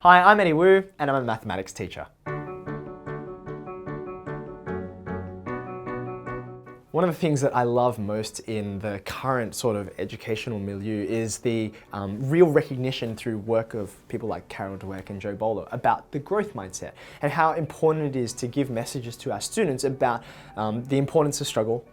Hi, I'm Eddie Wu, and I'm a mathematics teacher. One of the things that I love most in the current sort of educational milieu is the real recognition through work of people like Carol Dweck and Joe Bowler about the growth mindset and how important it is to give messages to our students about the importance of struggle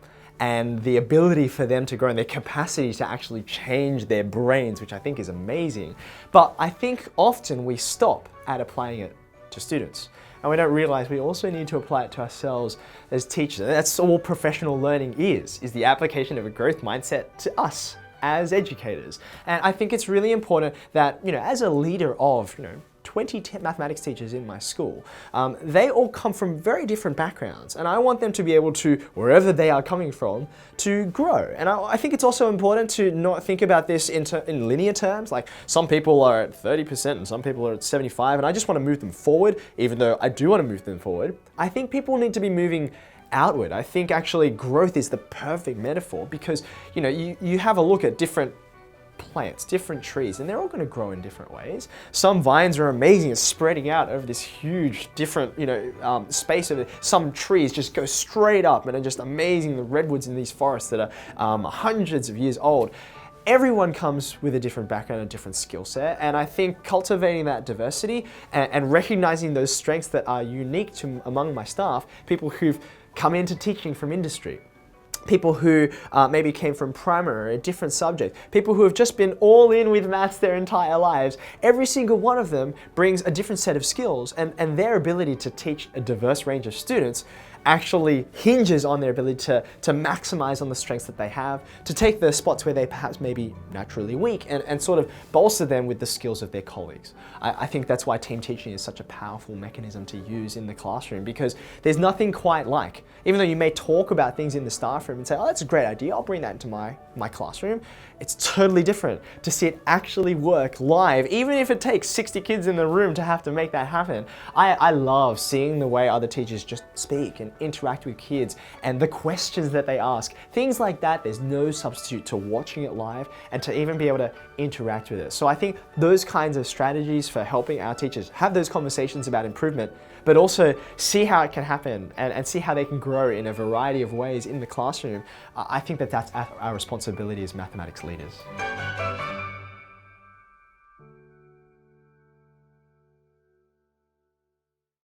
and the ability for them to grow and their capacity to actually change their brains, which I think is amazing. But I think often we stop at applying it to students. And we don't realize we also need to apply it to ourselves as teachers. And that's all professional learning is the application of a growth mindset to us as educators. And I think it's really important that, as a leader of, 20 mathematics teachers in my school, they all come from very different backgrounds, and I want them to be able to, wherever they are coming from, to grow. And I think it's also important to not think about this in linear terms, like some people are at 30% and some people are at 75%, and I just want to move them forward, even though I do want to move them forward. I think people need to be moving outward. I think actually growth is the perfect metaphor because, you have a look at different plants, different trees, and they're all going to grow in different ways. Some vines are amazing at spreading out over this huge different space of it. Some trees just go straight up and are just amazing. The redwoods in these forests that are hundreds of years old. Everyone comes with a different background, a different skill set, and I think cultivating that diversity and recognizing those strengths that are unique to among my staff, people who've come into teaching from industry, people who maybe came from primary or a different subject, people who have just been all in with maths their entire lives, every single one of them brings a different set of skills, and their ability to teach a diverse range of students actually hinges on their ability to maximize on the strengths that they have, to take the spots where they perhaps may be naturally weak and sort of bolster them with the skills of their colleagues. I think that's why team teaching is such a powerful mechanism to use in the classroom, because there's nothing quite like, even though you may talk about things in the staff room and say, oh, that's a great idea, I'll bring that into my classroom, it's totally different to see it actually work live, even if it takes 60 kids in the room to have to make that happen. I love seeing the way other teachers just speak and interact with kids and the questions that they ask. Things like that, there's no substitute to watching it live and to even be able to interact with it. So I think those kinds of strategies for helping our teachers have those conversations about improvement, but also see how it can happen and see how they can grow in a variety of ways in the classroom, I think that's our responsibility as mathematics leaders.